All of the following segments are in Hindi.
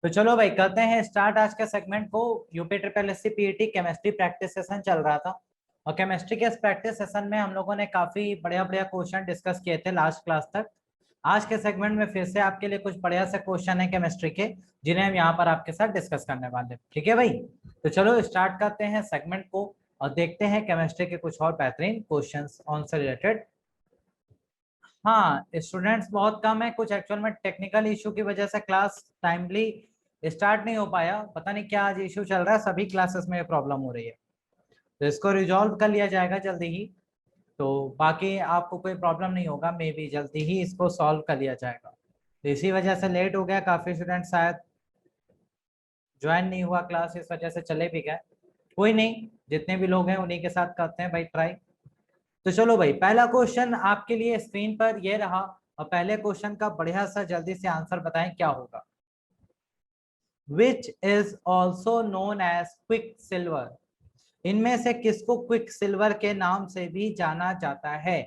तो चलो भाई करते हैं स्टार्ट आज के सेगमेंट को। UP triple S C PET chemistry practice session चल रहा था और केमिस्ट्री के इस प्रैक्टिस सेशन में हम लोगों ने काफी बढ़िया बढ़िया क्वेश्चन डिस्कस किए थे लास्ट क्लास तक। आज के सेगमेंट में फिर से आपके लिए कुछ बढ़िया से क्वेश्चन है केमिस्ट्री के, जिन्हें हम यहाँ पर आपके साथ डिस्कस करने वाले हैं। ठीक है भाई, तो चलो स्टार्ट करते हैं सेगमेंट को और देखते हैं केमिस्ट्री के कुछ और बेहतरीन क्वेश्चन उनसे रिलेटेड। हाँ, स्टूडेंट्स बहुत कम है, कुछ एक्चुअल में टेक्निकल इशू की वजह से क्लास टाइमली स्टार्ट नहीं हो पाया। पता नहीं क्या आज इशू चल रहा है, सभी क्लासेस में ये प्रॉब्लम हो रही है, तो इसको रिजॉल्व कर लिया जाएगा जल्दी ही। तो बाकी आपको कोई प्रॉब्लम नहीं होगा, मे बी जल्दी ही इसको सॉल्व कर लिया जाएगा। तो इसी वजह से लेट हो गया, काफी स्टूडेंट शायद ज्वाइन नहीं हुआ क्लास, इस वजह से चले भी गए। कोई नहीं, जितने भी लोग हैं उन्हीं के साथ करते हैं भाई ट्राई। तो चलो भाई, पहला क्वेश्चन आपके लिए स्क्रीन पर ये रहा और पहले क्वेश्चन का बढ़िया सा जल्दी से आंसर बताएं क्या होगा। Which is also known as quick silver, इनमें से किसको क्विक सिल्वर के नाम से भी जाना जाता है।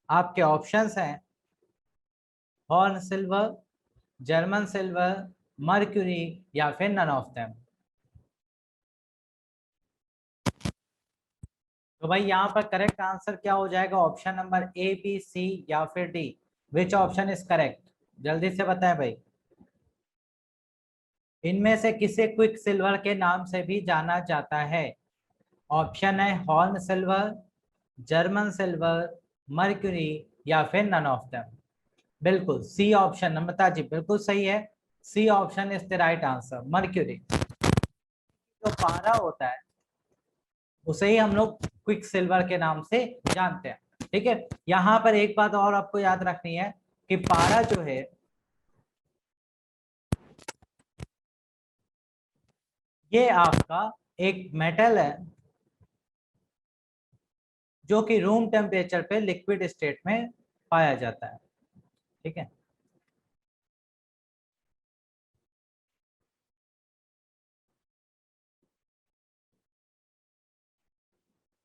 आपके ऑप्शंस हैं horn silver, German silver, mercury या फिर नन ऑफ देम। तो भाई यहाँ पर करेक्ट आंसर क्या हो जाएगा, option number A B C या फिर D. Which option is correct, जल्दी से बताएं भाई। इनमें से किसे क्विक सिल्वर के नाम से भी जाना जाता है। ऑप्शन है horn silver, German silver, mercury या फिर नन ऑफ देम। बिल्कुल सी ऑप्शन नम्रता जी, बिल्कुल सही है। C option is the right answer, mercury. जो पारा होता है उसे ही हम लोग क्विक सिल्वर के नाम से जानते हैं। ठीक है, यहाँ पर एक बात और आपको याद रखनी है कि पारा जो है ये आपका एक मेटल है जो कि रूम टेम्परेचर पे लिक्विड स्टेट में पाया जाता है। ठीक है,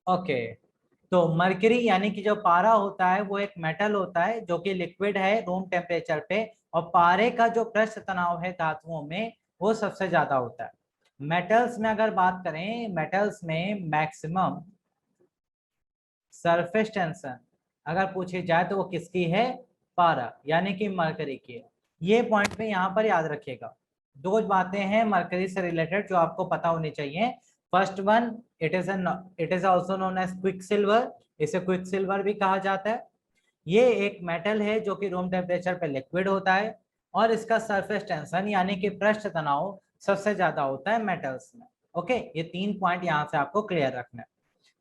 ओके। तो मरकरी यानी कि जो पारा होता है वो एक मेटल होता है जो कि लिक्विड है रूम टेम्परेचर पे, और पारे का जो पृष्ठ तनाव है धातुओं में वो सबसे ज्यादा होता है। मेटल्स में अगर बात करें, मेटल्स में मैक्सिमम सरफेस टेंशन अगर पूछी जाए तो वो किसकी है, पारा यानी कि मरकरी की है। ये पॉइंट में यहाँ पर याद रखिएगा। दो बातें हैं मरकरी से रिलेटेड जो आपको पता होनी चाहिए। First one, it is also known as quick silver, इसे क्विक सिल्वर भी कहा जाता है। ये एक मेटल है जो कि रूम टेम्परेचर पे लिक्विड होता है और इसका सरफेस टेंशन यानी कि पृष्ठ तनाव सबसे ज्यादा होता है मेटल्स में। ओके, ये तीन पॉइंट यहाँ से आपको क्लियर रखना है।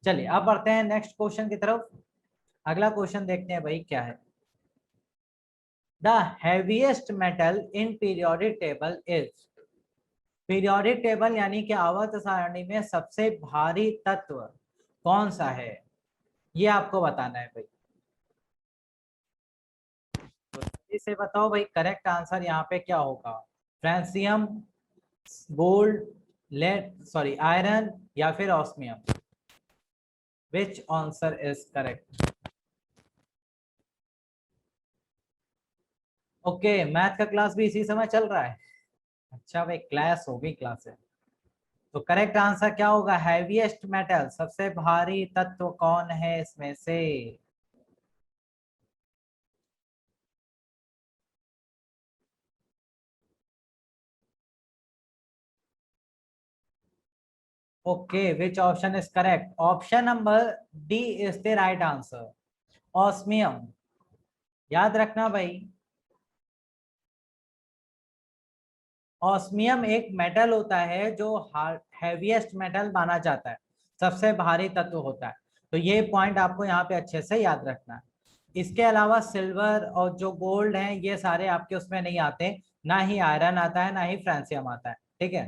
चलिए अब बढ़ते हैं नेक्स्ट क्वेश्चन की तरफ। अगला क्वेश्चन देखते हैं भाई क्या है। The heaviest metal in periodic table is, periodic table यानी कि आवर्त सारणी में सबसे भारी तत्व कौन सा है, ये आपको बताना है भाई। तो इसे बताओ भाई, करेक्ट आंसर यहाँ पे क्या होगा। Francium, gold, lead sorry iron या फिर osmium. Which answer is correct. Okay, math का क्लास भी इसी समय चल रहा है। अच्छा भाई, क्लास होगी क्लास है। तो करेक्ट आंसर क्या होगा, हैवीएस्ट मेटल, सबसे भारी तत्व कौन है इसमें से। Okay, which option is correct, option number D is the right answer, osmium. याद रखना भाई, ऑस्मियम एक मेटल होता है जो हैवीएस्ट मेटल माना जाता है, सबसे भारी तत्व होता है। तो ये पॉइंट आपको यहाँ पे अच्छे से याद रखना है। इसके अलावा सिल्वर और जो गोल्ड है ये सारे आपके उसमें नहीं आते, ना ही आयरन आता है ना ही फ्रांसियम आता है। ठीक है,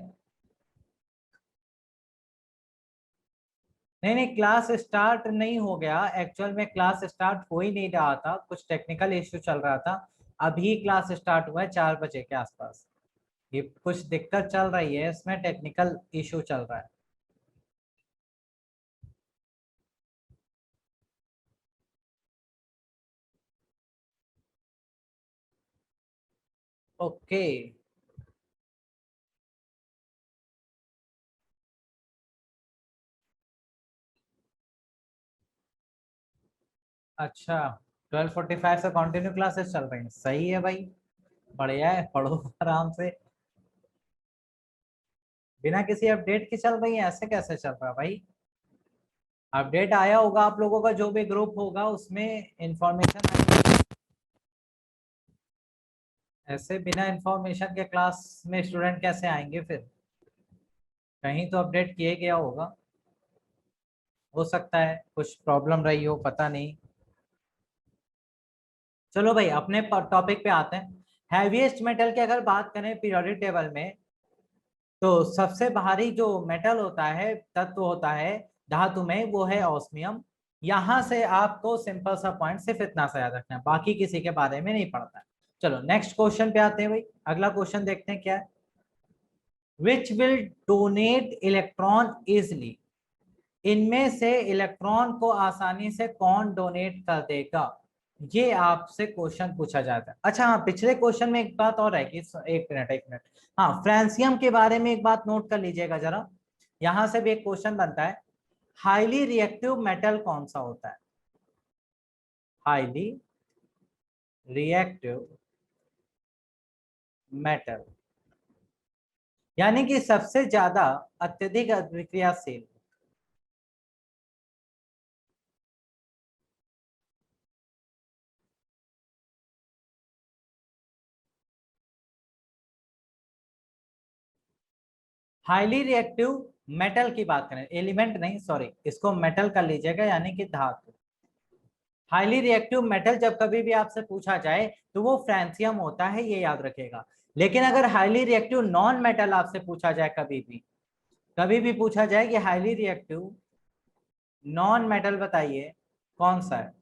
नहीं नहीं, क्लास स्टार्ट नहीं हो गया, एक्चुअल में क्लास स्टार्ट हो ही नहीं रहा था, कुछ टेक्निकल इश्यू चल रहा था। अभी क्लास स्टार्ट हुआ है 4 बजे के आसपास। ये कुछ दिक्कत चल रही है, इसमें टेक्निकल इशू चल रहा है। ओके, अच्छा, 12:45 से कंटिन्यू क्लासेस चल रही हैं, सही है भाई, बढ़िया है, पढ़ो आराम से। बिना किसी अपडेट के चल रही है, ऐसे कैसे चल रहा है भाई? अपडेट आया होगा आप लोगों का, जो भी ग्रुप होगा उसमें इंफॉर्मेशन। ऐसे बिना इंफॉर्मेशन के क्लास में स्टूडेंट कैसे आएंगे फिर? कहीं तो अपडेट किए गया होगा, हो सकता है कुछ प्रॉब्लम रही हो, पता नहीं। चलो भाई अपने टॉपिक पे आते हैं। हैवीएस्ट मेटल की अगर बात करें पीरियोडिक टेबल में, तो सबसे भारी जो मेटल होता है, तत्व होता है धातु में, वो है ऑस्मियम। यहां से आपको सिंपल सा पॉइंट सिर्फ इतना सा याद रखना है, बाकी किसी के बारे में नहीं पढ़ता है। चलो नेक्स्ट क्वेश्चन पे आते हैं भाई, अगला क्वेश्चन देखते हैं क्या है। Which will donate electron easily, इनमें से इलेक्ट्रॉन को आसानी से कौन डोनेट कर देगा? ये आपसे क्वेश्चन पूछा जाता है। अच्छा हाँ, पिछले क्वेश्चन में एक बात और है कि एक मिनट, हाँ फ्रांसियम के बारे में एक बात नोट कर लीजिएगा जरा, यहां से भी एक क्वेश्चन बनता है। हाईली रिएक्टिव मेटल कौन सा होता है? हाईली रिएक्टिव मेटल, यानी कि सबसे ज्यादा अत्यधिक अभिक्रियाशील। हाईली रिएक्टिव मेटल की बात करें, एलिमेंट नहीं, सॉरी, इसको मेटल कर लीजिएगा, यानी कि धातु। हाईली रिएक्टिव मेटल जब कभी भी आपसे पूछा जाए तो वो फ्रांसियम होता है, ये याद रखेगा। लेकिन अगर हाईली रिएक्टिव नॉन मेटल आपसे पूछा जाए, कभी भी पूछा जाए कि हाईली रिएक्टिव नॉन मेटल बताइए कौन सा है,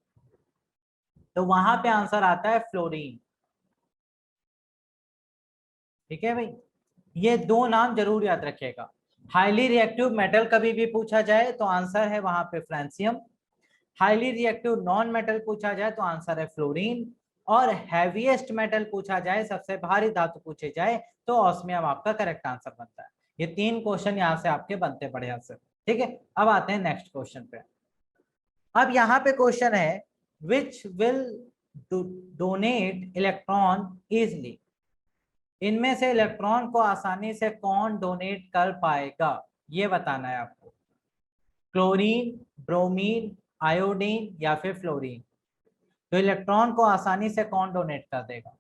तो वहां पे आंसर आता है फ्लोरीन। ठीक है भाई, ये दो नाम जरूर याद रखिएगा। हाईली रिएक्टिव मेटल कभी भी पूछा जाए तो आंसर है वहां पे francium. Highly reactive non metal पूछा जाए तो आंसर है फ्लोरीन। और हैवीएस्ट मेटल पूछा जाए, सबसे भारी धातु पूछे जाए, तो ऑस्मियम आपका करेक्ट आंसर बनता है। ये तीन क्वेश्चन यहाँ से आपके बनते बढ़िया से। ठीक है, अब आते हैं नेक्स्ट क्वेश्चन पे। अब यहाँ पे क्वेश्चन है, which will donate electron easily, इनमें से इलेक्ट्रॉन को आसानी से कौन डोनेट कर पाएगा, ये बताना है आपको। क्लोरीन, ब्रोमीन, आयोडीन या फिर फ्लोरीन, तो इलेक्ट्रॉन को आसानी से कौन डोनेट कर देगा?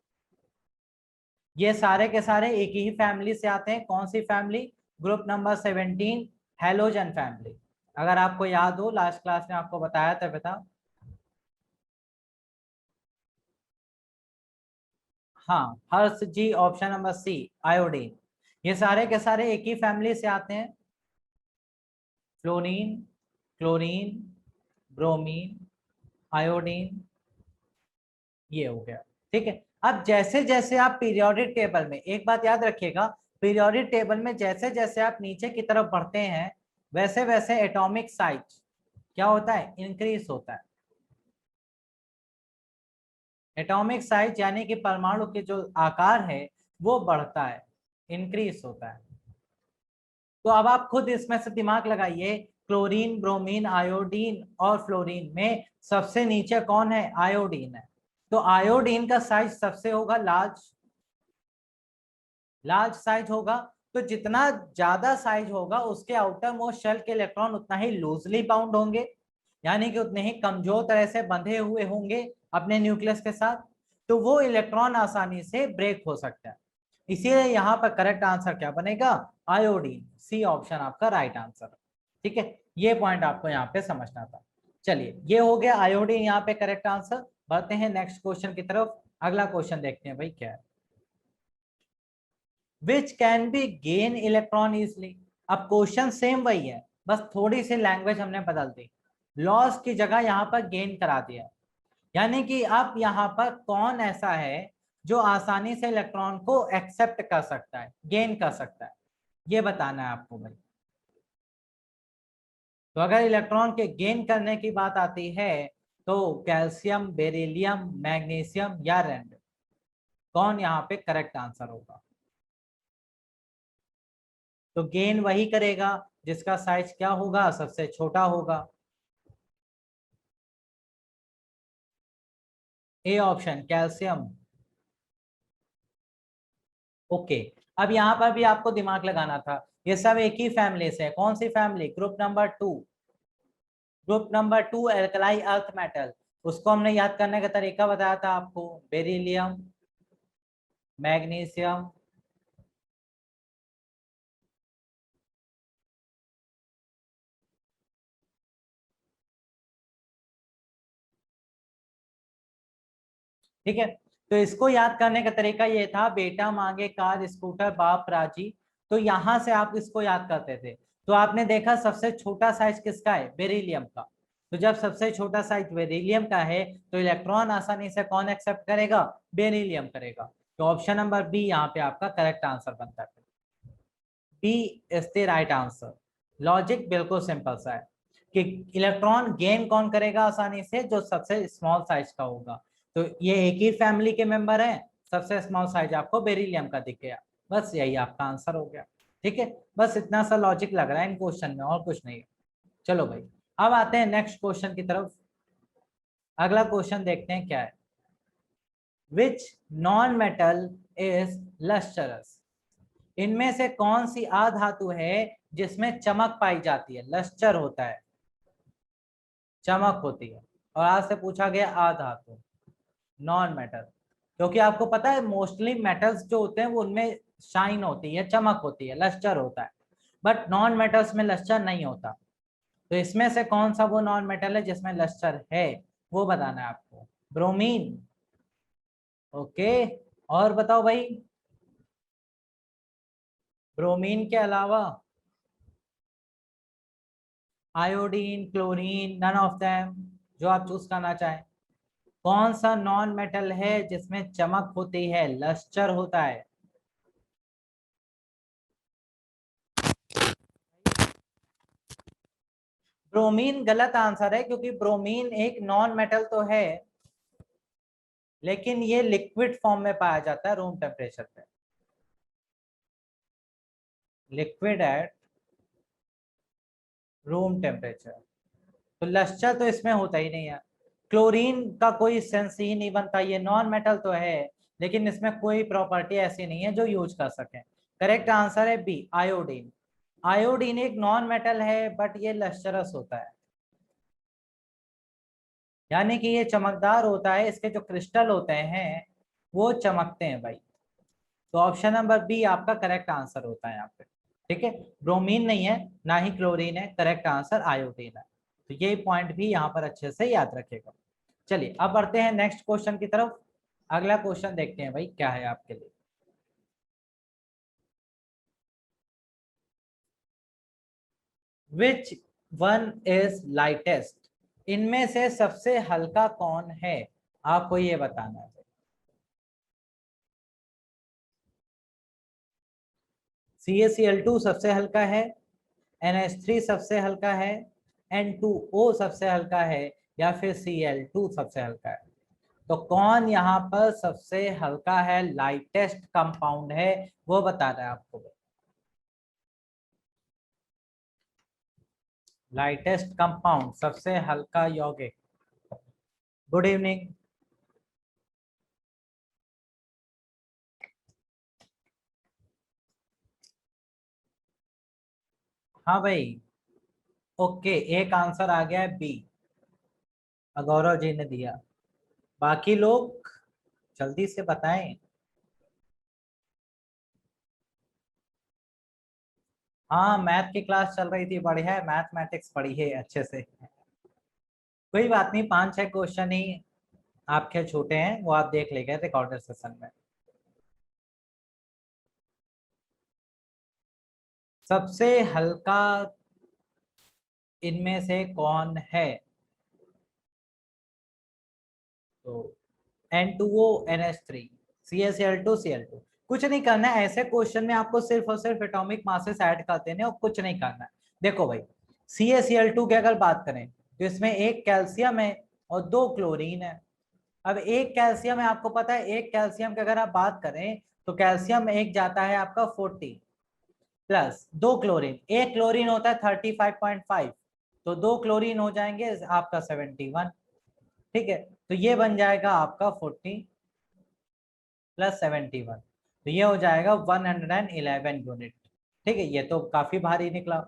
ये सारे के सारे एक ही फैमिली से आते हैं, कौन सी family? Group number 17, halogen family. अगर आपको याद हो लास्ट क्लास में आपको बताया था बेटा। हाँ, हर्ष जी, ऑप्शन नंबर सी, आयोडीन। ये सारे के सारे एक ही फैमिली से आते हैं, फ्लोरीन, क्लोरीन, ब्रोमीन, आयोडीन, ये हो गया। ठीक है, अब जैसे जैसे आप पीरियोडिक टेबल में, एक बात याद रखिएगा, पीरियोडिक टेबल में जैसे जैसे आप नीचे की तरफ बढ़ते हैं, वैसे वैसे एटॉमिक साइज क्या होता है? इंक्रीज होता है। एटॉमिक साइज यानी कि परमाणु के जो आकार है वो बढ़ता है, इंक्रीज होता है। तो अब आप खुद इसमें से दिमाग लगाइए, क्लोरीन, ब्रोमीन, आयोडीन और फ्लोरीन में सबसे नीचे कौन है? आयोडीन है। तो आयोडीन का साइज सबसे होगा लार्ज, लार्ज साइज होगा। तो जितना ज्यादा साइज होगा उसके आउटर मोस्ट शेल के इलेक्ट्रॉन उतना ही लूजली बाउंड होंगे, यानी कि उतने ही कमजोर तरह से बंधे हुए होंगे अपने न्यूक्लियस के साथ। तो वो इलेक्ट्रॉन आसानी से ब्रेक हो सकता है। इसीलिए यहाँ पर करेक्ट आंसर क्या बनेगा? आयोडीन, सी ऑप्शन आपका राइट आंसर। ठीक है, ये पॉइंट आपको यहाँ पे समझना था। चलिए, ये हो गया आयोडीन यहाँ पे करेक्ट आंसर। बढ़ते हैं नेक्स्ट क्वेश्चन की तरफ, अगला क्वेश्चन देखते हैं भाई क्या है। विच can B gain electron easily. अब क्वेश्चन सेम वही है, बस थोड़ी सी लैंग्वेज हमने बदल दी, लॉस की जगह यहाँ पर गेन करा दिया। यानी कि अब यहाँ पर कौन ऐसा है जो आसानी से इलेक्ट्रॉन को एक्सेप्ट कर सकता है, गेन कर सकता है, ये बताना है आपको भाई। तो अगर इलेक्ट्रॉन के गेन करने की बात आती है, तो कैल्शियम, बेरिलियम, मैग्नीशियम या रेंड, कौन यहाँ पे करेक्ट आंसर होगा? तो गेन वही करेगा जिसका साइज क्या होगा? सबसे छोटा होगा। A option calcium. ओके, अब यहाँ पर भी आपको दिमाग लगाना था, ये सब एक ही फैमिली से है। कौन सी family? Group number 2। Group number 2 alkali earth metal, उसको हमने याद करने का तरीका बताया था आपको, बेरिलियम, मैग्नीशियम, ठीक है। तो इसको याद करने का तरीका ये था, बेटा मांगे कार स्कूटर बाप राजी, तो यहां से आप इसको याद करते थे। तो आपने देखा सबसे छोटा साइज किसका है? बेरिलियम का। तो जब सबसे छोटा साइज बेरिलियम का है तो इलेक्ट्रॉन आसानी से कौन एक्सेप्ट करेगा? बेरिलियम करेगा। तो ऑप्शन नंबर बी यहाँ पे आपका करेक्ट आंसर बनता है। B is the right answer. Logic बिल्कुल सिंपल सा है कि इलेक्ट्रॉन गेन कौन करेगा आसानी से? जो सबसे स्मॉल साइज का होगा। तो ये एक ही फैमिली के मेंबर हैं, सबसे स्मॉल साइज आपको बेरिलियम का दिख गया, बस यही आपका आंसर हो गया। ठीक है, बस इतना सा लॉजिक लग रहा है इन क्वेश्चन में, और कुछ नहीं है। चलो भाई, अब आते हैं नेक्स्ट क्वेश्चन की तरफ। अगला क्वेश्चन देखते हैं क्या है। Which non metal is lustrous? इनमें से कौन सी अधातु है जिसमें चमक पाई जाती है? लस्टर होता है, चमक होती है। और आज से पूछा गया अधातु, नॉन मेटल, क्योंकि आपको पता है मोस्टली मेटल्स जो होते हैं वो उनमें शाइन होती है, चमक होती है, लस्टर होता है, बट नॉन मेटल्स में लस्टर नहीं होता। तो इसमें से कौन सा वो नॉन मेटल है जिसमें लस्टर है, वो बताना है आपको। ब्रोमीन। ओके, और बताओ भाई, ब्रोमीन के अलावा iodine, chlorine, none of them, जो आप चूज करना चाहें। कौन सा नॉन मेटल है जिसमें चमक होती है, लस्टर होता है? ब्रोमीन गलत आंसर है, क्योंकि ब्रोमीन एक नॉन मेटल तो है, लेकिन ये लिक्विड फॉर्म में पाया जाता है रूम टेम्परेचर पे। लिक्विड एट रूम टेम्परेचर, तो लस्टर तो इसमें होता ही नहीं है। क्लोरीन का कोई सेंस ही नहीं बनता, ये नॉन मेटल तो है, लेकिन इसमें कोई प्रॉपर्टी ऐसी नहीं है जो यूज कर सके। करेक्ट आंसर है बी, आयोडीन। आयोडीन एक नॉन मेटल है, बट ये लस्टरस होता है, यानी कि ये चमकदार होता है, इसके जो क्रिस्टल होते हैं वो चमकते हैं भाई। तो ऑप्शन नंबर बी आपका करेक्ट आंसर होता है यहाँ पे। ठीक है, ब्रोमीन नहीं है, ना ही क्लोरीन है, करेक्ट आंसर आयोडीन है। तो ये पॉइंट भी यहाँ पर अच्छे से याद रखेगा। चलिए अब बढ़ते हैं नेक्स्ट क्वेश्चन की तरफ। अगला क्वेश्चन देखते हैं भाई क्या है आपके लिए। Which one is lightest? इनमें से सबसे हल्का कौन है, आपको ये बताना है। CaCl2 सबसे हल्का है, NH3 सबसे हल्का है, N2O सबसे हल्का है, या फिर Cl2 सबसे हल्का है? तो कौन यहाँ पर सबसे हल्का है, लाइटेस्ट कंपाउंड है, वो बता रहा है आपको। लाइटेस्ट कंपाउंड, सबसे हल्का यौगिक। Good evening. हाँ भाई, ओके, एक आंसर आ गया है बी, गौरव जी ने दिया। बाकी लोग जल्दी से बताएं। हाँ, मैथ की क्लास चल रही थी, बढ़िया है, मैथमेटिक्स पढ़ी है अच्छे से। कोई बात नहीं, 5-6 क्वेश्चन ही आपके छोटे हैं, वो आप देख लेंगे रिकॉर्डेड सेशन में। सबसे हल्का इनमें से कौन है? तो N2O, NH3, CaCl2, Cl2। कुछ नहीं करना है ऐसे क्वेश्चन में, आपको सिर्फ और सिर्फ एटॉमिक मासेस ऐड कर देने और कुछ नहीं करना है। देखो भाई, CaCl2 की अगर बात करें तो इसमें एक कैल्शियम है और 2 क्लोरीन है। अब एक कैल्शियम है, आपको पता है एक कैल्शियम की अगर आप बात करें तो कैल्शियम एक जाता है आपका 40, प्लस 2 क्लोरीन, एक क्लोरीन होता है 35.5, तो 2 क्लोरीन हो जाएंगे आपका 71। ठीक है, तो ये बन जाएगा आपका 40 प्लस 71, तो ये हो जाएगा 111 यूनिट। ठीक है, ये तो काफी भारी निकला।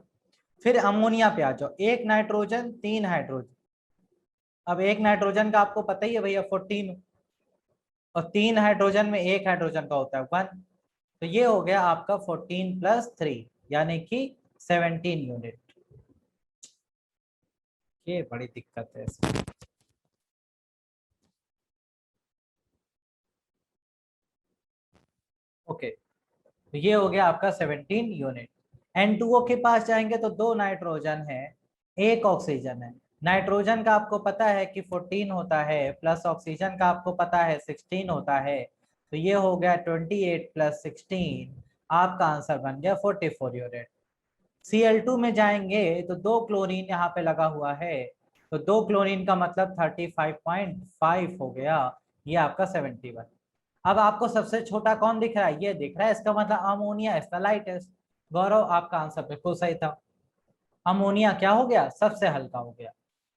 फिर अमोनिया पे आ जाओ, एक नाइट्रोजन 3 हाइड्रोजन। अब एक नाइट्रोजन का आपको पता ही है भैया 14, और 3 हाइड्रोजन में एक हाइड्रोजन का होता है 1, तो ये हो गया आपका 14 + 3 यानी कि 17 यूनिट। ये बड़ी दिक्कत है इसमें। ओके, तो ये हो गया आपका 17 यूनिट। N2O के पास जाएंगे तो 2 नाइट्रोजन है, एक ऑक्सीजन है। नाइट्रोजन का आपको पता है कि 14 होता है, प्लस ऑक्सीजन का आपको पता है 16 होता है, तो ये हो गया 28 + 16, आपका आंसर बन गया 44 यूनिट। Cl2 में जाएंगे तो 2 क्लोरीन यहाँ पे लगा हुआ है, तो 2 क्लोरीन का मतलब 35.5 हो गया, ये आपका 71। अब आपको सबसे छोटा कौन दिख रहा है? ये दिख रहा है, इसका मतलब अमोनिया इज द लाइटेस्ट। गौरव, आपका आंसर बिल्कुल सही था, अमोनिया क्या हो गया? सबसे हल्का हो गया।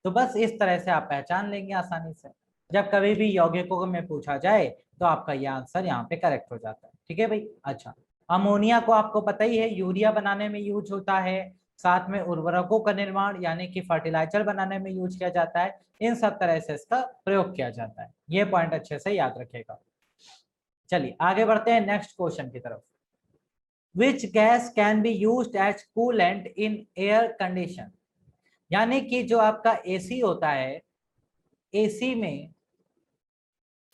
तो बस इस तरह से आप पहचान लेंगे आसानी से, जब कभी भी यौगिकों में पूछा जाए तो आपका ये आंसर यहाँ पे करेक्ट हो जाता है। ठीक है भाई। अच्छा, अमोनिया को आपको पता ही है यूरिया बनाने में यूज होता है, साथ में उर्वरकों का निर्माण यानी कि फर्टिलाइजर बनाने में यूज किया जाता है, इन सब तरह से इसका प्रयोग किया जाता है। ये पॉइंट अच्छे से याद रखेगा। चलिए आगे बढ़ते हैं नेक्स्ट क्वेश्चन की तरफ। Which gas can be used as coolant in air condition? यानी कि जो आपका एसी होता है, एसी में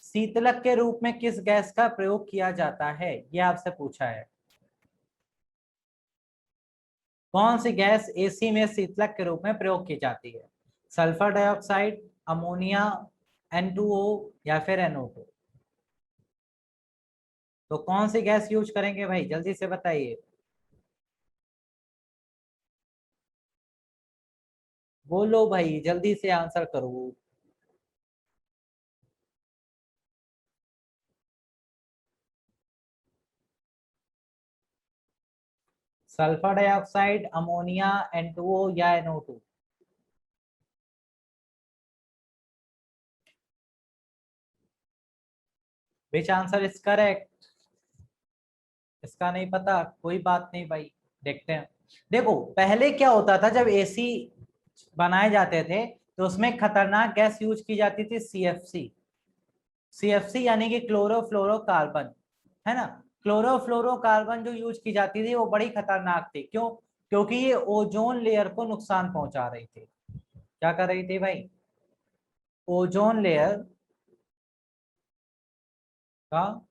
शीतलक के रूप में किस गैस का प्रयोग किया जाता है, ये आपसे पूछा है। कौन सी गैस एसी में शीतलक के रूप में प्रयोग की जाती है? सल्फर डाइऑक्साइड, अमोनिया, N2O या फिर NO2? तो कौन सी गैस यूज करेंगे भाई, जल्दी से बताइए। बोलो भाई, जल्दी से आंसर करो। सल्फर डाइऑक्साइड, अमोनिया, N2O या NO2? Which answer is correct? इसका नहीं पता, कोई बात नहीं भाई, देखते हैं। देखो पहले क्या होता था, जब एसी बनाए जाते थे तो उसमें खतरनाक गैस यूज की जाती थी, CFC। CFC यानी कि क्लोरोफ्लोरोकार्बन, है ना। क्लोरोफ्लोरोकार्बन जो यूज की जाती थी वो बड़ी खतरनाक थी, क्यों? क्योंकि ये ओजोन लेयर को नुकसान पहुंचा रही थी। क्या कर रही थी भाई? ओजोन लेयर का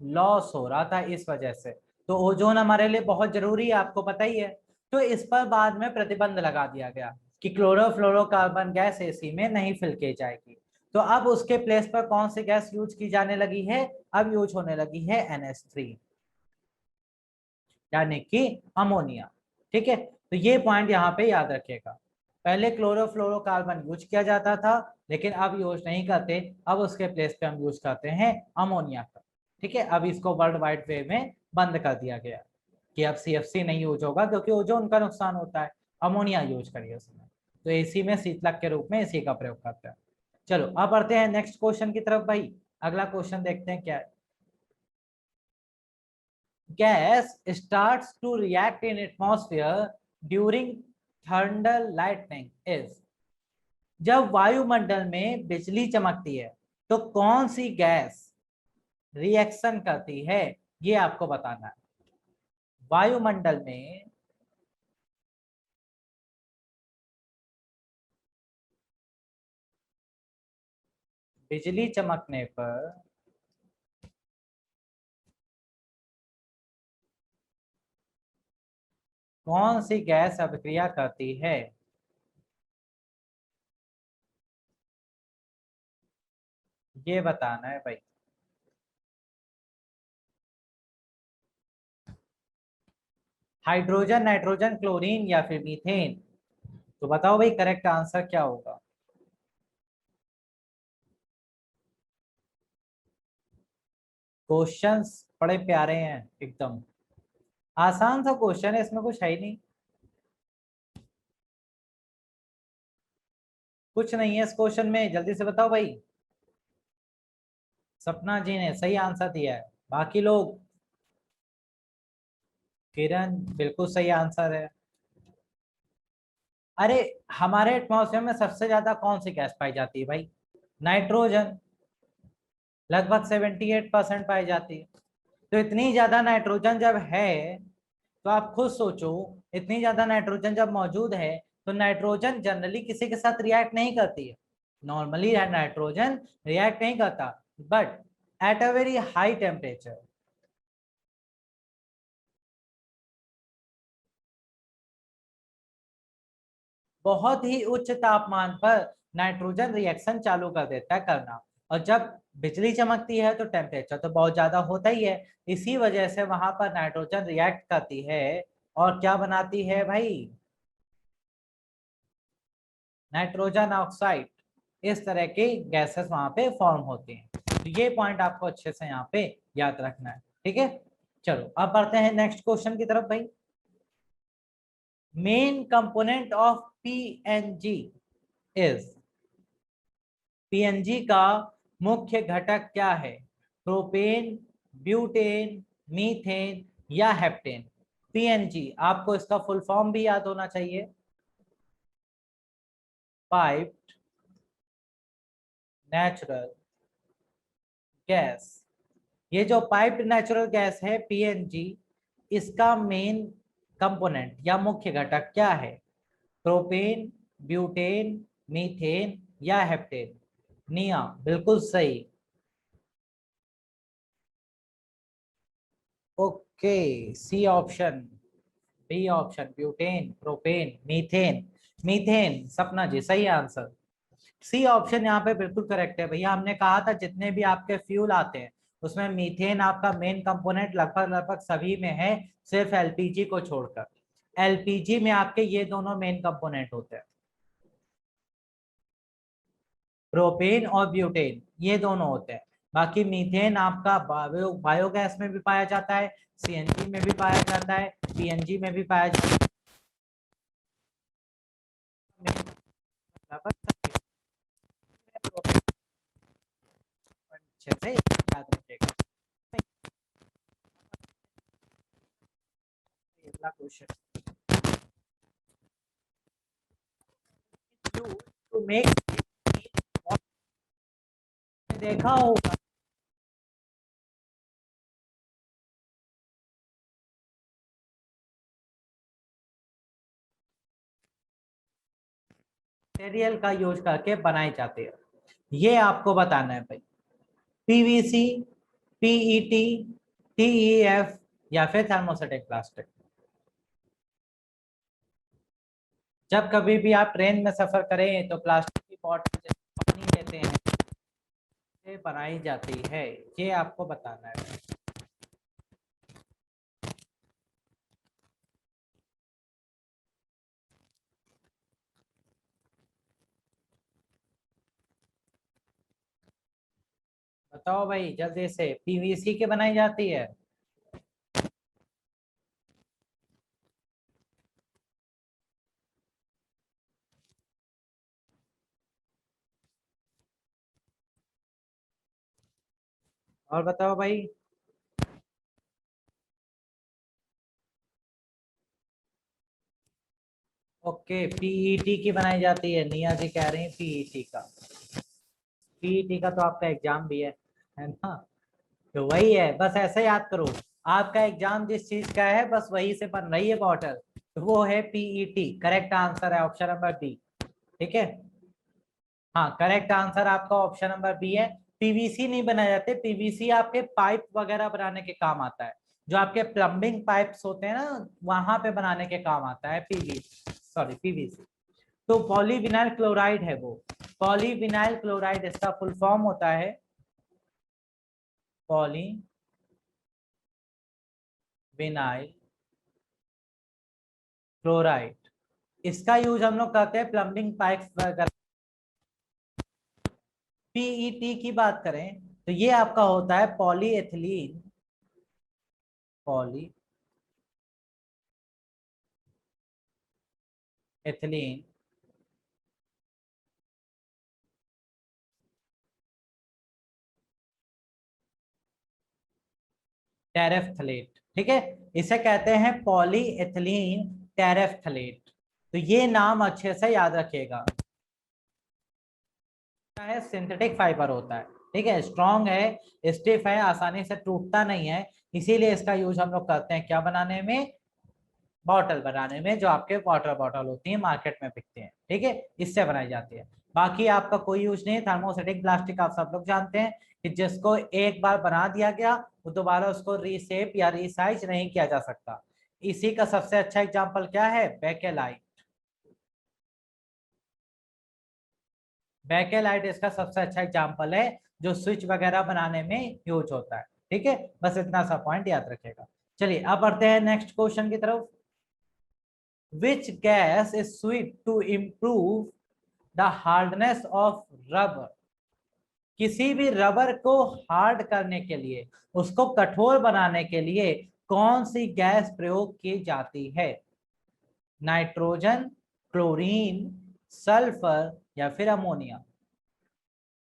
लॉस हो रहा था इस वजह से। तो ओजोन हमारे लिए बहुत जरूरी है, आपको पता ही है। तो इस पर बाद में प्रतिबंध लगा दिया गया कि क्लोरोफ्लोरोकार्बन गैस एसी में नहीं फिल की जाएगी। तो अब उसके प्लेस पर कौन सी गैस यूज की जाने लगी है? अब यूज होने लगी है NH3 यानी कि अमोनिया। ठीक है, तो ये पॉइंट यहाँ पे याद रखिएगा। पहले क्लोरोफ्लोरोकार्बन यूज किया जाता था, लेकिन अब यूज नहीं करते, अब उसके प्लेस पे हम यूज करते हैं अमोनिया का। ठीक है, अब इसको वर्ल्ड वाइड वे में बंद कर दिया गया कि अब CFC नहीं यूज होगा, क्योंकि ओजोन का नुकसान होता है। अमोनिया यूज करिए उसमें। तो एसी में शीतलक के रूप में इसी का प्रयोग करते हैं। चलो अब बढ़ते हैं नेक्स्ट क्वेश्चन की तरफ भाई। अगला क्वेश्चन देखते हैं क्या है। gas starts to react in atmosphere during thunder lightning is? जब वायुमंडल में बिजली चमकती है तो कौन सी गैस रिएक्शन करती है, ये आपको बताना है। वायुमंडल में बिजली चमकने पर कौन सी गैस अभिक्रिया करती है, ये बताना है भाई। हाइड्रोजन, नाइट्रोजन, क्लोरीन या फिर मीथेन? तो बताओ भाई करेक्ट आंसर क्या होगा। क्वेश्चंस बड़े प्यारे हैं एकदम, आसान सा क्वेश्चन है, इसमें कुछ है ही नहीं। कुछ नहीं है इस क्वेश्चन में, जल्दी से बताओ भाई। सपना जी ने सही आंसर दिया है, बाकी लोग। किरण बिल्कुल सही आंसर है। अरे हमारे एटमॉस्फेयर में सबसे ज्यादा कौन सी गैस पाई जाती है भाई? नाइट्रोजन, लगभग 78% पाई जाती है। तो इतनी ज्यादा नाइट्रोजन जब है, तो आप खुद सोचो, इतनी ज्यादा नाइट्रोजन जब मौजूद है, तो नाइट्रोजन जनरली किसी के साथ रिएक्ट नहीं करती है। नॉर्मली नाइट्रोजन रिएक्ट नहीं करता, but at a very high temperature, बहुत ही उच्च तापमान पर नाइट्रोजन रिएक्शन चालू कर देता है करना। और जब बिजली चमकती है तो टेम्परेचर तो बहुत ज्यादा होता ही है, इसी वजह से वहां पर नाइट्रोजन रिएक्ट करती है और क्या बनाती है भाई? Nitrogen oxide. इस तरह की गैसेस वहां पे फॉर्म होती हैं। तो ये पॉइंट आपको अच्छे से यहाँ पे याद रखना है, ठीक है। चलो अब बढ़ते हैं नेक्स्ट क्वेश्चन की तरफ भाई। Main component of PNG is, PNG का मुख्य घटक क्या है? प्रोपेन, ब्यूटेन, मीथेन या हेप्टेन? पीएनजी आपको इसका फुल फॉर्म भी याद होना चाहिए। Pipe natural gas. ये जो पाइप्ड नेचुरल गैस है पीएनजी, इसका मेन कंपोनेंट या मुख्य घटक क्या है? प्रोपेन, ब्यूटेन, मीथेन या हेप्टेन? निया बिल्कुल सही। Okay, C option, B option, butane, propane, methane. Methane, Sapna ji सही आंसर। सी ऑप्शन यहाँ पे बिल्कुल करेक्ट है भैया। हमने कहा था जितने भी आपके फ्यूल आते हैं उसमें मीथेन आपका मेन कंपोनेंट लगभग लगभग सभी में है, सिर्फ एलपीजी को छोड़कर। एलपीजी में आपके ये दोनों मेन कंपोनेंट होते हैं, प्रोपेन और ब्यूटेन, ये दोनों होते हैं। बाकी मीथेन आपका बायोगैस में भी पाया जाता है, सीएनजी में भी पाया जाता है, पीएनजी में भी पाया जाता है। लगभग सभी में प्रोपेन अच्छे से याद रखिएगा। अगला क्वेश्चन, टू मेक, देखा होगा मटेरियल का यूज करके बनाई जाती है, ये आपको बताना है भाई। पीवीसी, पीईटी, टीईएफ या फिर थर्मोसेटिक प्लास्टिक? जब कभी भी आप ट्रेन में सफर करें तो प्लास्टिक की बॉटल जैसे पानी लेते हैं, ये बनाई जाती है, ये आपको बताना है। बताओ भाई जल्दी से, पीवीसी की बनाई जाती है। और बताओ भाई। ओके, पीईटी की बनाई जाती है, निया जी कह रही है पीईटी का। पीईटी का तो आपका एग्जाम भी है ना? तो वही है, बस ऐसे याद करो। आपका एग्जाम जिस चीज का है बस वही से बन रही है बॉटल, तो वो है पीईटी। करेक्ट आंसर है ऑप्शन नंबर बी, ठीक है। हाँ, करेक्ट आंसर आपका ऑप्शन नंबर बी है। पीवीसी नहीं बनाए जाते, पीवीसी आपके पाइप वगैरह बनाने के काम आता है। जो आपके प्लम्बिंग पाइप्स होते हैं ना, वहां पे बनाने के काम आता है पीवीसी, सॉरी पीवीसी। तो पॉलीविनाइल क्लोराइड है वो। पॉलीविनाइल क्लोराइड इसका फुल फॉर्म होता है पॉलीविनाइल क्लोराइड। इसका यूज हम लोग करते हैं प्लम्बिंग पाइप वगैरह। पीईटी की बात करें तो ये आपका होता है पॉलीएथिलीन, पॉलीएथिलीन टेरेफ्थलेट, ठीक है, इसे कहते हैं पॉलीएथिलीन टेरेफ्थलेट। तो ये नाम अच्छे से याद रखिएगा। है सिंथेटिक फाइबर होता है, ठीक है, स्ट्रॉन्ग है, स्टिफ है, आसानी से टूटता नहीं है, इसीलिए इसका यूज हम लोग करते हैं क्या बनाने में, बॉटल बनाने में, जो आपके वाटर बॉटल होती है मार्केट में बिकते हैं, ठीक है, इससे बनाई जाती है। बाकी आपका कोई यूज नहीं है। थर्मोसेटिक प्लास्टिक आप सब लोग जानते हैं कि जिसको एक बार बना दिया गया वो दोबारा उसको रीसेप या रीसाइज नहीं किया जा सकता। इसी का सबसे अच्छा एग्जाम्पल क्या है, बेकेलाइट। बेकेलाइट इसका सबसे अच्छा एग्जाम्पल है जो स्विच वगैरह बनाने में यूज होता है, ठीक है, बस इतना सा पॉइंट याद रखिएगा। चलिए अब बढ़ते हैं नेक्स्ट क्वेश्चन की तरफ। Which gas is sweet to improve the hardness of rubber? किसी भी रबर को हार्ड करने के लिए, उसको कठोर बनाने के लिए कौन सी गैस प्रयोग की जाती है? नाइट्रोजन, क्लोरीन, सल्फर या फिर अमोनिया?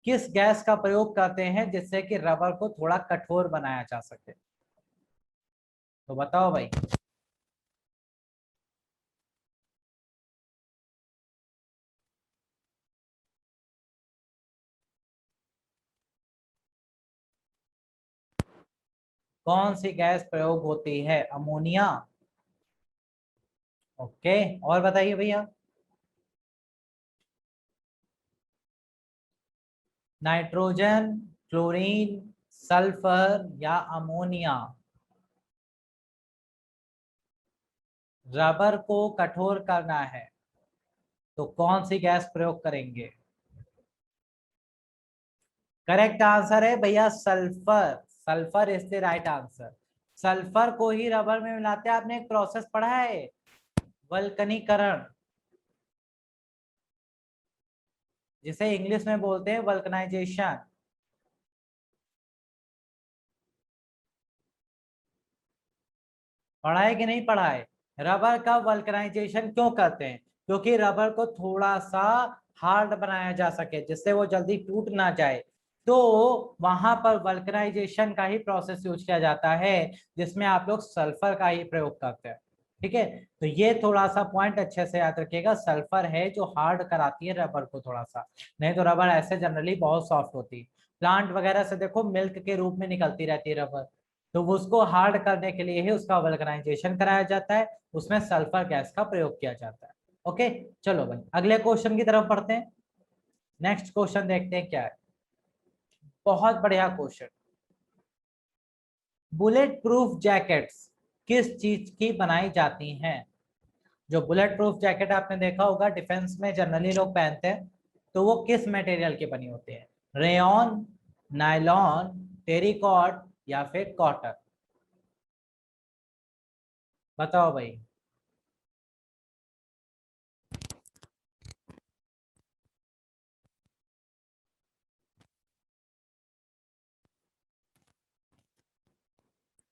किस गैस का प्रयोग करते हैं जिससे कि रबर को थोड़ा कठोर बनाया जा सके? तो बताओ भाई। कौन सी गैस प्रयोग होती है? अमोनिया। ओके, और बताइए भैया। नाइट्रोजन, क्लोरीन, सल्फर या अमोनिया? रबर को कठोर करना है तो कौन सी गैस प्रयोग करेंगे? करेक्ट आंसर है भैया sulphur. Sulphur is the right answer. Sulphur को ही रबर में मिलाते हैं। आपने एक प्रोसेस पढ़ा है, वल्कनीकरण, जिसे इंग्लिश में बोलते हैं वल्कनाइजेशन। पढ़ा है कि नहीं पढ़ा है? रबर का वल्कनाइजेशन क्यों करते हैं? क्योंकि रबर को थोड़ा सा हार्ड बनाया जा सके, जिससे वो जल्दी टूट ना जाए। तो वहां पर वल्कनाइजेशन का ही प्रोसेस यूज किया जाता है, जिसमें आप लोग सल्फर का ही प्रयोग करते हैं, ठीक है। तो ये थोड़ा सा पॉइंट अच्छे से याद रखिएगा, सल्फर है जो हार्ड कराती है रबर को थोड़ा सा, नहीं तो रबर ऐसे जनरली बहुत सॉफ्ट होती है। प्लांट वगैरह से देखो मिल्क के रूप में निकलती रहती है रबर, तो वो उसको हार्ड करने के लिए ही उसका वल्कनाइजेशन कराया जाता है, उसमें सल्फर गैस का प्रयोग किया जाता है। ओके, चलो भाई अगले क्वेश्चन की तरफ बढ़ते हैं। नेक्स्ट क्वेश्चन देखते हैं क्या है। बहुत बढ़िया क्वेश्चन। बुलेट प्रूफ जैकेट्स किस चीज की बनाई जाती हैं? जो बुलेट प्रूफ जैकेट आपने देखा होगा डिफेंस में जनरली लोग पहनते हैं, तो वो किस मटेरियल की बनी होती है? रेयन, नायलॉन, टेरिकॉट या फिर कॉटन? बताओ भाई।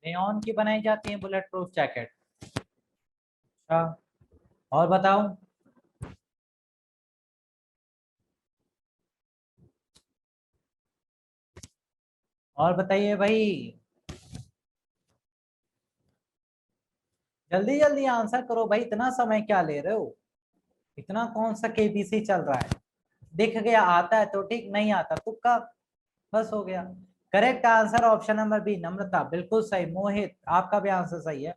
रेयन की बनाई जाती है बुलेट प्रूफ जैकेट। अच्छा, और बताओ। और बताइए भाई। जल्दी जल्दी आंसर करो भाई, इतना समय क्या ले रहे हो? इतना कौन सा केबीसी चल रहा है? दिख गया आता है तो ठीक, नहीं आता तुक्का, बस हो गया। Correct answer option number B, Namrata, बिल्कुल सही। मोहित आपका भी आंसर सही है।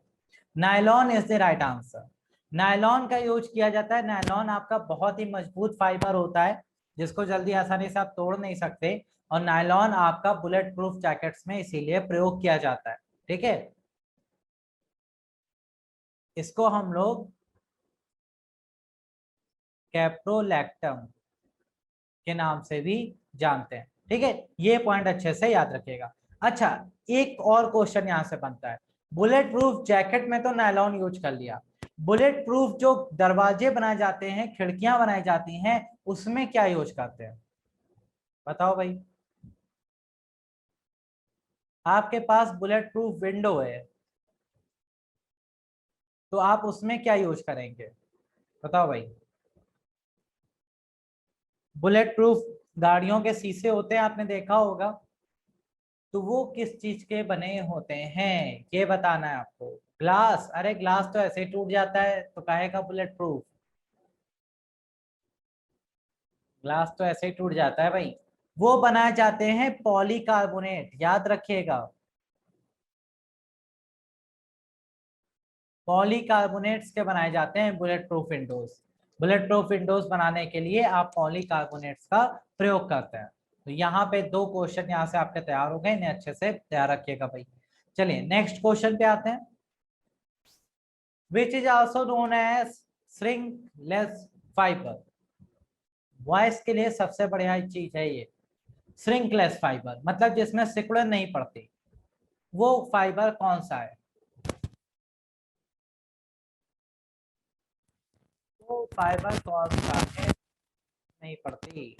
Nylon is the right answer. Nylon का यूज किया जाता है। नायलॉन आपका बहुत ही मजबूत फाइबर होता है, जिसको जल्दी आसानी से आप तोड़ नहीं सकते, और नायलॉन आपका बुलेट प्रूफ जैकेट्स में इसीलिए प्रयोग किया जाता है, ठीक है। इसको हम लोग कैप्रोलैक्टम के नाम से भी जानते हैं, ठीक है। ये पॉइंट अच्छे से याद रखिएगा। अच्छा, एक और क्वेश्चन यहां से बनता है। बुलेट प्रूफ जैकेट में तो नायलॉन यूज कर लिया, बुलेट प्रूफ जो दरवाजे बनाए जाते हैं, खिड़कियां बनाई जाती हैं, उसमें क्या यूज करते हैं? बताओ भाई। आपके पास बुलेट प्रूफ विंडो है, तो आप उसमें क्या यूज करेंगे? बताओ भाई। बुलेट प्रूफ गाड़ियों के शीशे होते हैं, आपने देखा होगा, तो वो किस चीज के बने होते हैं ये बताना है आपको। ग्लास, अरे ग्लास तो ऐसे ही टूट जाता है, तो काहे का बुलेट प्रूफ। ग्लास तो ऐसे ही टूट जाता है भाई। वो बनाए जाते हैं पॉलीकार्बोनेट, याद रखिएगा। पॉलीकार्बोनेट्स के बनाए जाते हैं bullet proof Windows. Bullet proof Windows बनाने के लिए आप पॉलीकार्बोनेट्स का प्रयोग करते हैं। तो यहाँ पे दो क्वेश्चन यहाँ से आपके तैयार हो गए, इन्हें अच्छे से तैयार रखिएगा भाई। चलिए नेक्स्ट क्वेश्चन पे आते हैं। Which is also known as shrinkless fibre. Voice के लिए सबसे बढ़िया चीज है ये श्रिंकलेस फाइबर, मतलब जिसमें सिकुड़न नहीं पड़ती। वो फाइबर कौन सा है? वो फाइबर कौन सा है नहीं पड़ती?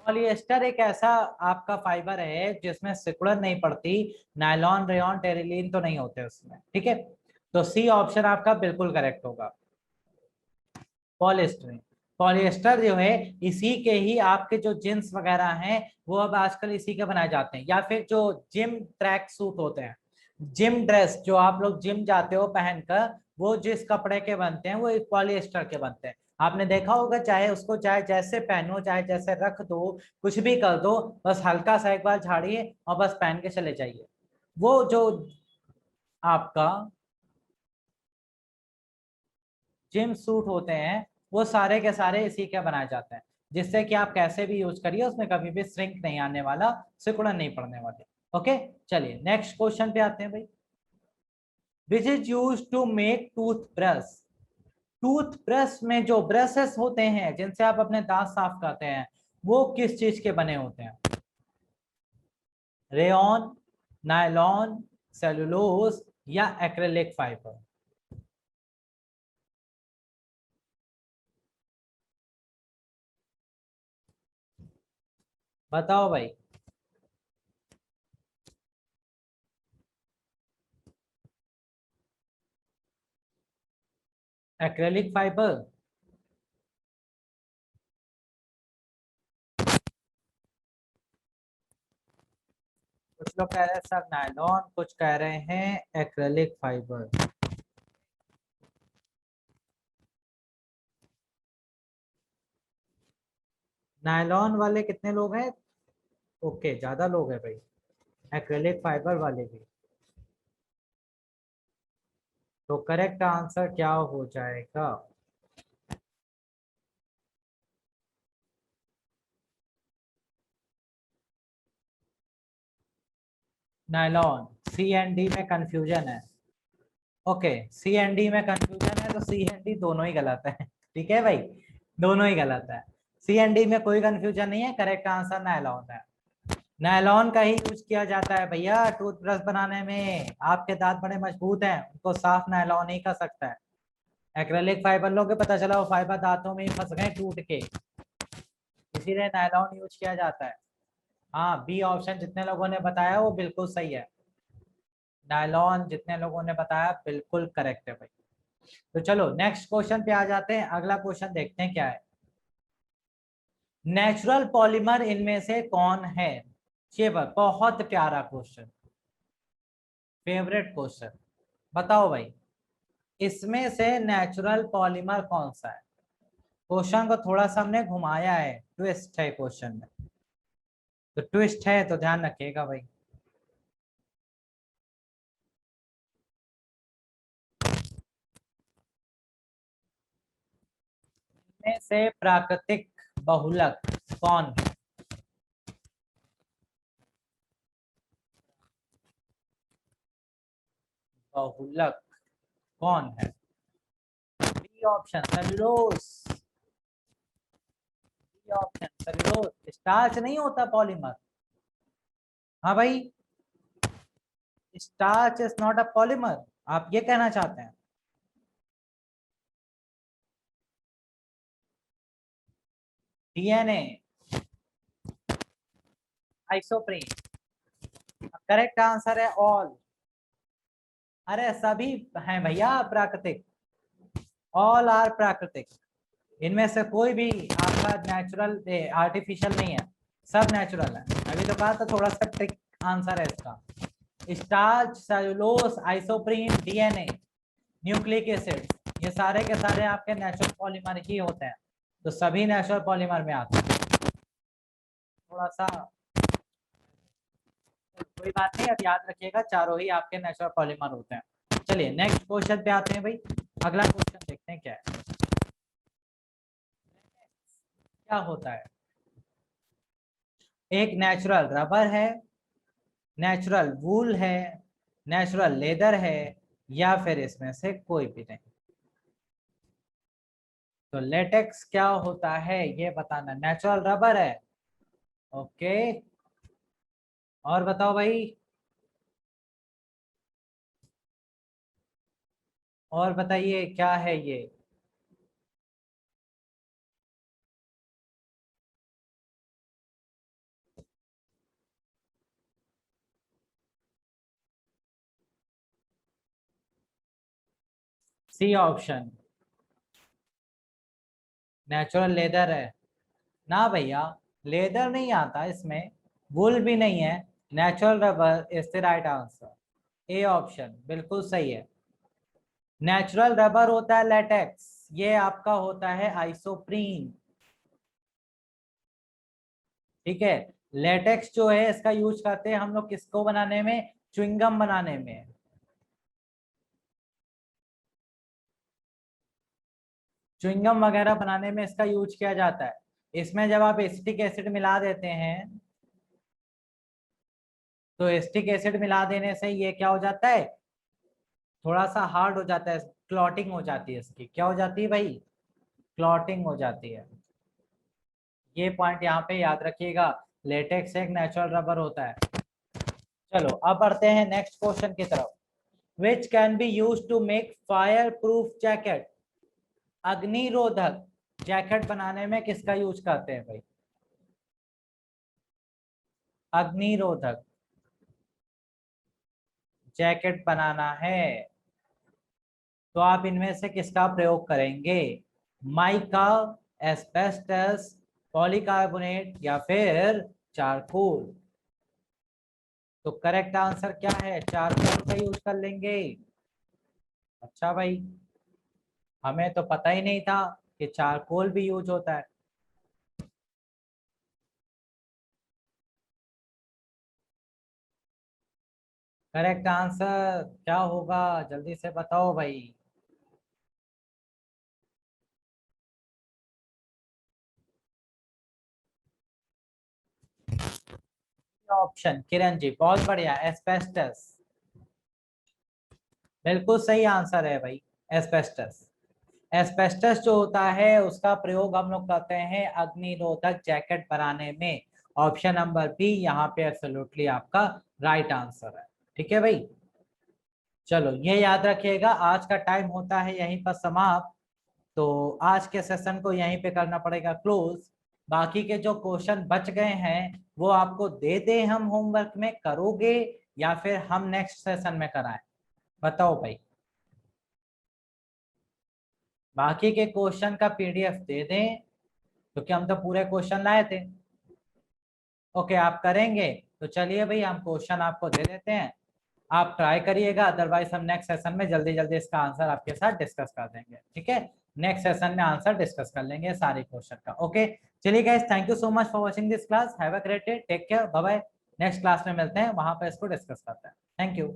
पॉलिएस्टर एक ऐसा आपका फाइबर है जिसमें सिकुड़न नहीं पड़ती। नायलॉन, रेयॉन, टेरिलीन तो नहीं होते उसमें, ठीक है। तो सी ऑप्शन आपका बिल्कुल करेक्ट होगा, पॉलिएस्टर। पॉलिएस्टर जो है इसी के ही आपके जो जींस वगैरह हैं वो अब आजकल इसी के बनाए जाते हैं, या फिर जो जिम ट्रैक सूट होते हैं, जिम ड्रेस जो आप लोग जिम जाते हो पहनकर, वो जिस कपड़े के बनते हैं वो पॉलिएस्टर के बनते हैं। आपने देखा होगा, चाहे उसको चाहे जैसे पहनो चाहे जैसे रख दो, कुछ भी कर दो, बस हल्का सा एक बार झाड़िए और बस पहन के चले जाइए। वो जो आपका जिम सूट होते हैं वो सारे के सारे इसी के बनाए जाते हैं, जिससे कि आप कैसे भी यूज करिए उसमें कभी भी श्रिंक नहीं आने वाला, सिकुड़न नहीं पड़ने वाली। ओके, चलिए नेक्स्ट क्वेश्चन पे आते हैं भाई। Which is use to make tooth brush. Tooth brush में जो ब्रशेस होते हैं जिनसे आप अपने दांत साफ करते हैं, वो किस चीज के बने होते हैं? रेयॉन, नायलॉन, सेलुलोज या एक्रेलिक फाइबर? बताओ भाई। Acrylic fibre. कुछ लोग कह रहे हैं सर नायलॉन, कुछ कह रहे हैं एक्रेलिक फाइबर। नायलॉन वाले कितने लोग हैं? ओके, ज्यादा लोग हैं भाई। एक्रेलिक फाइबर वाले भी। तो करेक्ट आंसर क्या हो जाएगा? नायलॉन। सी एंड डी में कंफ्यूजन है। ओके, सी एंड डी में कंफ्यूजन है तो सी एंड डी दोनों ही गलत है। ठीक है भाई, दोनों ही गलत है। सी एंड डी में कोई कंफ्यूजन नहीं है, करेक्ट आंसर नायलॉन है। नायलॉन का ही यूज किया जाता है भैया टूथब्रश बनाने में। आपके दांत बड़े मजबूत हैं, उनको साफ नायलॉन ही कर सकता है। एक्रेलिक फाइबर लोगे पता चला वो फाइबर दांतों में ही फंस गए टूट के, इसीलिए नायलॉन यूज किया जाता है। हाँ, बी ऑप्शन जितने लोगों ने बताया वो बिल्कुल सही है। नायलॉन जितने लोगों ने बताया बिल्कुल करेक्ट है भाई। तो चलो नेक्स्ट क्वेश्चन पे आ जाते हैं, अगला क्वेश्चन देखते हैं क्या है। नेचुरल पॉलीमर इनमें से कौन है? ये बहुत प्यारा क्वेश्चन, फेवरेट क्वेश्चन। बताओ भाई, इसमें से नेचुरल पॉलीमर कौन सा है? क्वेश्चन को थोड़ा सा हमने घुमाया है, ट्विस्ट है क्वेश्चन में। तो ट्विस्ट है तो ध्यान रखिएगा भाई। इनमें से प्राकृतिक बहुलक कौन है? बहुलक कौन है? B option cellulose. B option cellulose starch नहीं होता पॉलीमर। हाँ भाई, starch is not a polymer, आप ये कहना चाहते हैं? DNA, isoprene. करेक्ट आंसर है ऑल। अरे सभी हैं भैया प्राकृतिक, ऑल आर प्राकृतिक। इनमें से कोई भी आपका नेचुरल आर्टिफिशियल नहीं है, सब नेचुरल है। अभी तो कहा था थोड़ा सा ट्रिक आंसर है इसका। Starch, cellulose, isoprene, DNA, nucleic acid, ये सारे के सारे आपके नेचुरल पॉलीमर ही होते हैं, तो सभी नेचुरल पॉलीमर में आते हैं। थोड़ा सा कोई बात नहीं, अब याद रखिएगा चारों ही आपके नेचुरल पॉलीमर होते हैं। चलिए नेक्स्ट क्वेश्चन पे आते हैं भाई। अगला क्वेश्चन देखते हैं क्या है। क्या होता है? एक नेचुरल रबर है, नेचुरल वूल है, नेचुरल लेदर है, या फिर इसमें से कोई भी नहीं। तो लेटेक्स क्या होता है ये बताना। नेचुरल रबर है, ओके, और बताओ भाई, और बताइए क्या है ये। सी ऑप्शन, नेचुरल लेदर है ना भैया, लेदर नहीं आता इसमें, वुल भी नहीं है, natural rubber is the right answer. A option बिल्कुल सही है। नेचुरल रबर होता है लेटेक्स, ये आपका होता है आइसोप्रीन। ठीक है, लेटेक्स जो है इसका यूज करते हैं हम लोग किसको बनाने में, च्युइंगम बनाने में। च्युइंगम वगैरह बनाने में इसका यूज किया जाता है। इसमें जब आप एसिटिक एसिड मिला देते हैं, तो एसिटिक एसिड मिला देने से ये क्या हो जाता है, थोड़ा सा हार्ड हो जाता है, क्लॉटिंग हो जाती है इसकी। क्या हो जाती है भाई, क्लॉटिंग हो जाती है। ये पॉइंट यहाँ पे याद रखिएगा, लेटेक्स एक नेचुरल रबर होता है। चलो अब बढ़ते हैं नेक्स्ट क्वेश्चन की तरफ। Which can be use to make fireproof jacket. अग्निरोधक जैकेट बनाने में किसका यूज करते हैं भाई, अग्निरोधक जैकेट बनाना है तो आप इनमें से किसका प्रयोग करेंगे, माइका, एस्बेस्टस, पॉलीकार्बोनेट, या फिर चारकोल। तो करेक्ट आंसर क्या है, चारकोल का यूज कर लेंगे। अच्छा भाई, हमें तो पता ही नहीं था कि चारकोल भी यूज होता है। करेक्ट आंसर क्या होगा, जल्दी से बताओ भाई। ऑप्शन किरण जी बहुत बढ़िया, एस्बेस्टस। बिल्कुल सही आंसर है भाई, एस्बेस्टस। एस्बेस्टस जो होता है उसका प्रयोग हम लोग करते हैं अग्निरोधक जैकेट बनाने में। ऑप्शन नंबर बी यहाँ पे एब्सोल्युटली आपका राइट आंसर है। ठीक है भाई, चलो ये याद रखिएगा, आज का टाइम होता है यहीं पर समाप्त। तो आज के सेशन को यहीं पे करना पड़ेगा क्लोज। बाकी के जो क्वेश्चन बच गए हैं वो आपको दे दे हम होमवर्क में, करोगे या फिर हम नेक्स्ट सेशन में कराएं, बताओ भाई। बाकी के क्वेश्चन का पीडीएफ दे दें, क्योंकि हम तो पूरे क्वेश्चन लाए थे। ओके आप करेंगे, तो चलिए भाई हम क्वेश्चन आपको दे देते हैं, आप ट्राई करिएगा, अदरवाइज हम नेक्स्ट सेशन में जल्दी जल्दी इसका आंसर आपके साथ डिस्कस कर देंगे। ठीक है, नेक्स्ट सेशन में आंसर डिस्कस कर लेंगे सारे क्वेश्चन का। ओके चलिए guys, thank you so much for watching this class, have a great day, take care, bye bye. Next class में मिलते हैं, वहां पर इसको डिस्कस करते हैं। Thank you.